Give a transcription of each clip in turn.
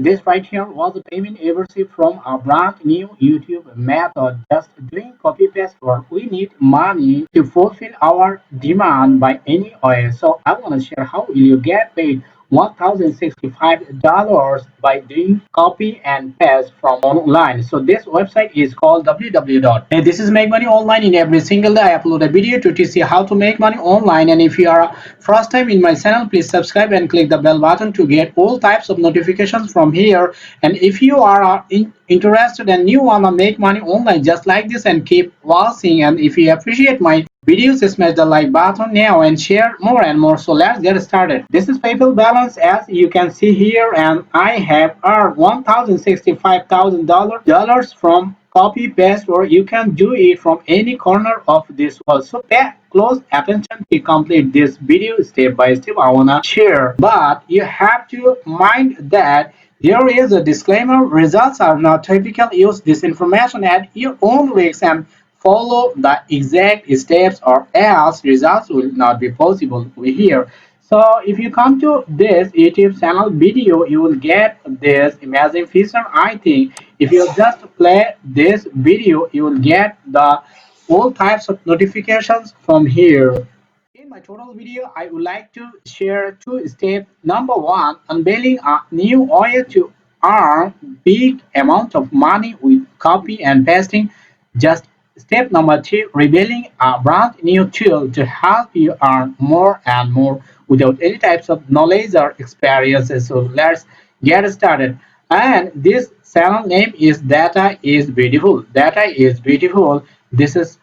This right here was a payment ever received from a brand new YouTube method, just doing copy paste work. We need money to fulfill our demand by any way. So I want to share how will you get paid $1,065 by doing copy and paste from online. So this website is called www. And this is make money online. In every single day I upload a video to teach you how to make money online. And if you are first time in my channel, please subscribe and click the bell button to get all types of notifications from here. And if you are interested and you wanna make money online just like this, and keep watching. And if you appreciate my videos, smash the like button now and share more and more. So let's get started. This is PayPal balance as you can see here, and I have earned $1,065,000 from copy paste, or you can do it from any corner of this world. So pay close attention to complete this video step by step. I wanna share, but you have to mind that there is a disclaimer. Results are not typical. Use this information at your own risk and follow the exact steps, or else results will not be possible over here. So if you come to this YouTube channel video, you will get this amazing feature. I think if you just play this video, you will get the all types of notifications from here. In my total video, I would like to share two steps. Number one, unveiling a new way to earn big amount of money with copy and pasting. Just step number two, revealing a brand new tool to help you earn more and more without any types of knowledge or experiences. So let's get started. And this channel name is Data is Beautiful. Data is Beautiful. This is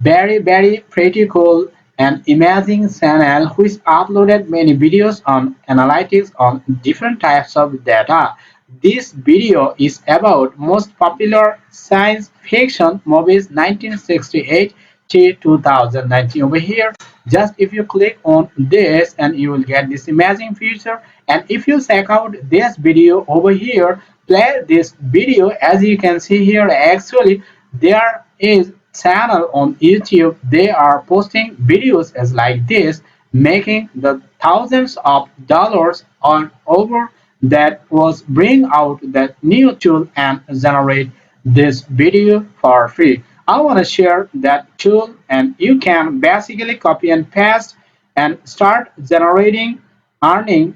very pretty cool and amazing channel which uploaded many videos on analytics on different types of data. This video is about most popular science fiction movies 1968 to 2019. Over here, just if you click on this, and you will get this amazing feature. And if you check out this video over here, play this video, as you can see here, actually there is channel on YouTube. They are posting videos as like this, making the thousands of dollars on over, that was bring out that new tool and generate this video for free. I want to share that tool, and you can basically copy and paste and start generating earning,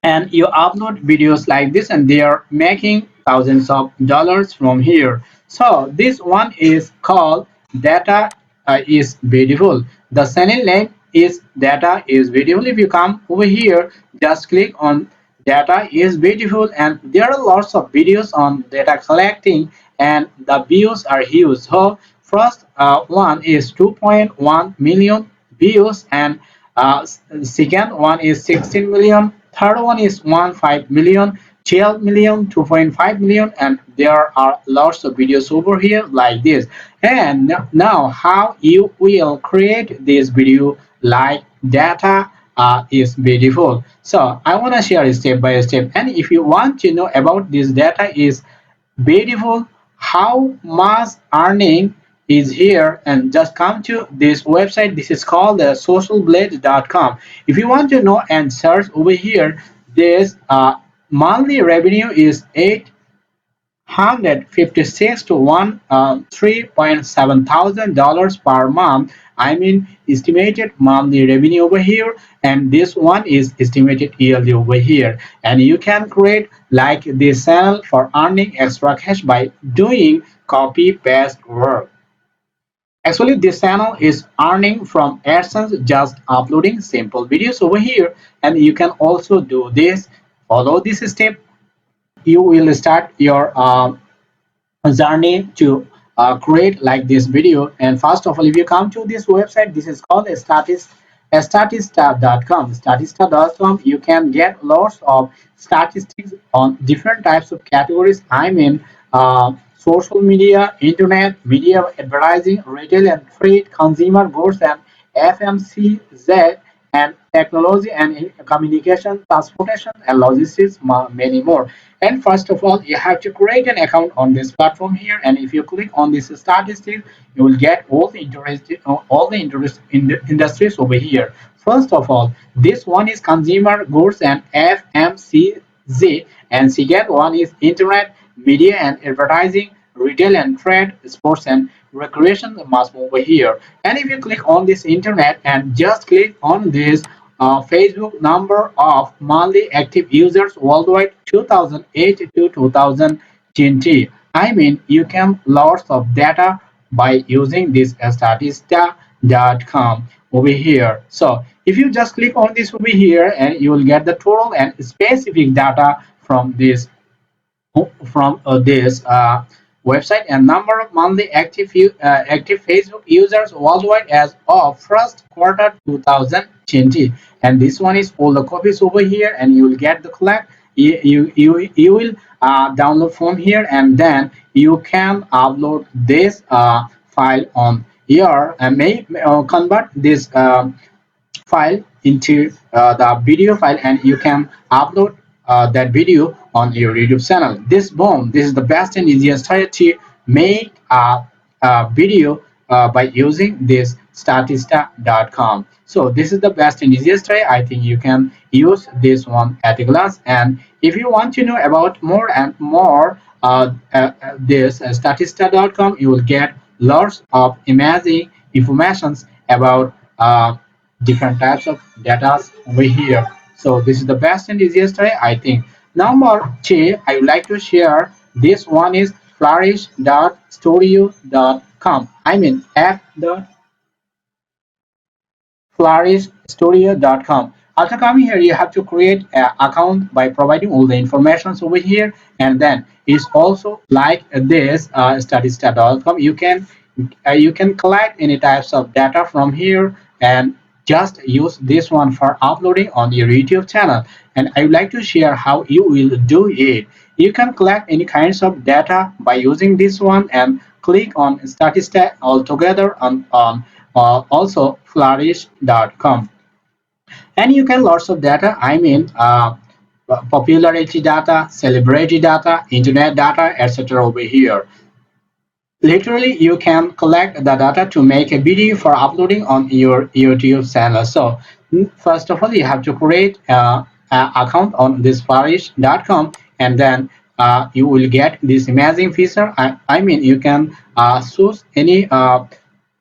and you upload videos like this, and they are making thousands of dollars from here. So this one is called Data is Beautiful. The channel name is Data is Beautiful. If you come over here, just click on Data is Beautiful, and there are lots of videos on data collecting, and the views are huge. So first one is 2.1 million views, and second one is 16 million, third one is 1.5 million, 12 million, 2.5 million, and there are lots of videos over here like this. And now how you will create this video like Data is Beautiful. So I want to share step by step, and if you want to know about this Data is Beautiful, how much earning is here, and just come to this website. This is called socialblade.com. If you want to know and search over here, this monthly revenue is 856 to 3.7 thousand dollars per month. I mean estimated monthly revenue over here, and this one is estimated yearly over here. And you can create like this channel for earning extra cash by doing copy paste work. Actually, this channel is earning from AdSense just uploading simple videos over here, and you can also do this. Follow this step, you will start your journey to create like this video. And first of all, if you come to this website, this is called statista.com. Statista.com, you can get lots of statistics on different types of categories. I mean social media, internet, media, advertising, retail and trade, consumer goods, and FMCG, and technology and communication, transportation and logistics, many more. And first of all, you have to create an account on this platform here, and if you click on this statistics, you will get all the interest in the industries over here. First of all, this one is consumer goods and FMCG. Z, and second one is internet, media and advertising, retail and trade, sports and recreation must move over here. And if you click on this internet and just click on this Facebook number of monthly active users worldwide 2008 to 2020. I mean, you can lots of data by using this statista.com over here. So if you just click on this over here, and you will get the total and specific data from this website, and number of monthly active Facebook users worldwide as of first quarter 2020. And this one is all the copies over here, and you will get the collect. You will download from here, and then you can upload this file on here and may convert this file into the video file, and you can upload that video on your YouTube channel. This is the best and easiest way to make a video by using this statista.com. So this is the best and easiest way. I think you can use this one at a glance. And if you want to know about more and more this statista.com, you will get lots of amazing informations about different types of data over here. So this is the best and easiest way, I think. Number two, I would like to share. This one is flourish.studio.com. I mean flourishstudio.com. After coming here, you have to create an account by providing all the informations over here, and then it's also like this statista.com. You can collect any types of data from here, and just use this one for uploading on your YouTube channel. And I would like to share how you will do it. You can collect any kinds of data by using this one, and click on Statista altogether on also flourish.com. And you can lots of data. I mean popularity data, celebrity data, internet data, etc. over here. Literally, you can collect the data to make a video for uploading on your YouTube channel. So first of all, you have to create a account on this flourish.com, and then you will get this amazing feature. I mean, you can choose any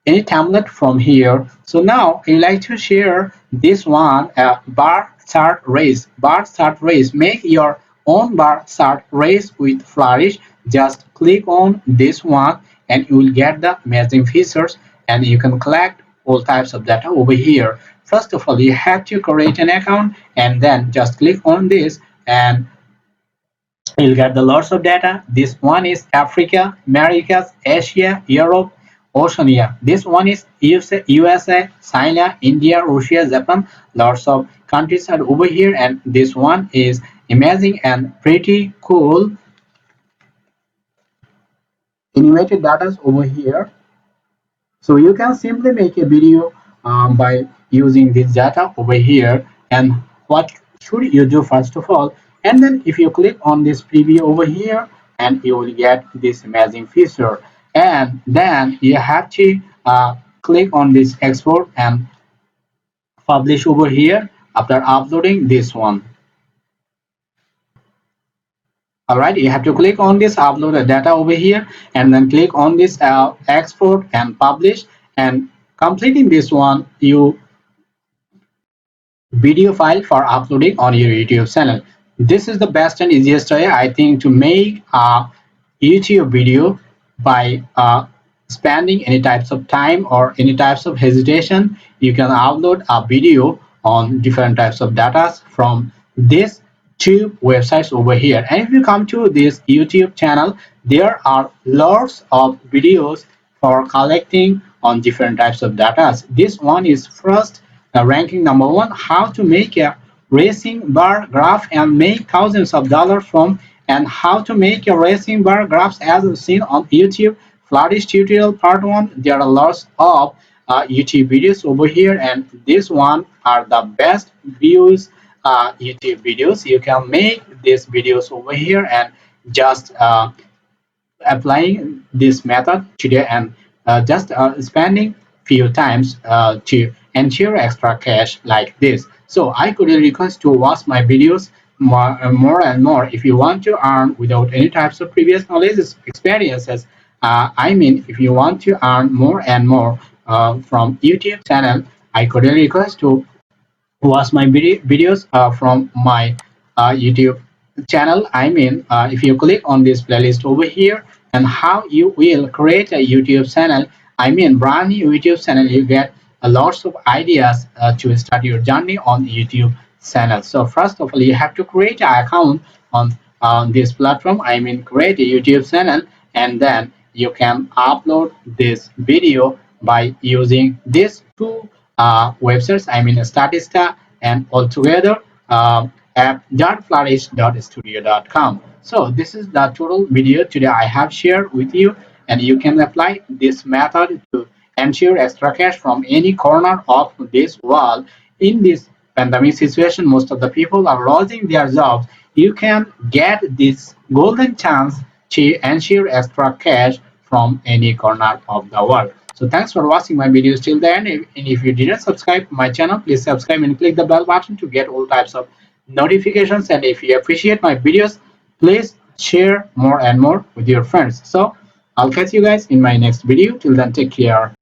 template from here. So now I like to share this one, bar chart race. Bar chart race. Make your own bar chart race with Flourish. Just click on this one, and you will get the amazing features, and you can collect all types of data over here. First of all, you have to create an account, and then just click on this, and you'll get the lots of data. This one is Africa, Americas, Asia, Europe, Oceania. This one is USA, China, India, Russia, Japan. Lots of countries are over here, and this one is amazing and pretty cool. Animated data over here. So you can simply make a video by using this data over here. And what should you do first of all? And then if you click on this preview over here, and you will get this amazing feature. And then you have to click on this export and publish over here after uploading this one. All right, you have to click on this upload the data over here, and then click on this export and publish. And completing this one, you video file for uploading on your YouTube channel. This is the best and easiest way, I think, to make a YouTube video by spending any types of time or any types of hesitation. You can upload a video on different types of data from this two websites over here. And if you come to this YouTube channel, there are lots of videos for collecting on different types of data. This one is first ranking number one, how to make a racing bar graph and make thousands of dollars from, and how to make a racing bar graphs as seen on YouTube. Flourish tutorial part one. There are lots of YouTube videos over here, and this one are the best views YouTube videos. You can make these videos over here, and just applying this method today, and just spending few times to ensure extra cash like this. So I could request to watch my videos more and more. If you want to earn without any types of previous knowledge experiences, I mean, if you want to earn more and more from YouTube channel, I cordially request to watch my videos from my YouTube channel. I mean, if you click on this playlist over here and how you will create a YouTube channel, I mean, brand new YouTube channel, you get lots of ideas to start your journey on YouTube channel. So first of all, you have to create an account on this platform. I mean, create a YouTube channel, and then you can upload this video by using these two websites. I mean, Statista and altogether app.flourish.studio.com. So this is the total video today I have shared with you, and you can apply this method to ensure extra cash from any corner of this world. In this pandemic situation, most of the people are losing their jobs. You can get this golden chance to ensure extra cash from any corner of the world. So thanks for watching my videos till the end. And if you didn't subscribe to my channel, please subscribe and click the bell button to get all types of notifications. And if you appreciate my videos, please share more and more with your friends. So I'll catch you guys in my next video. Till then, take care.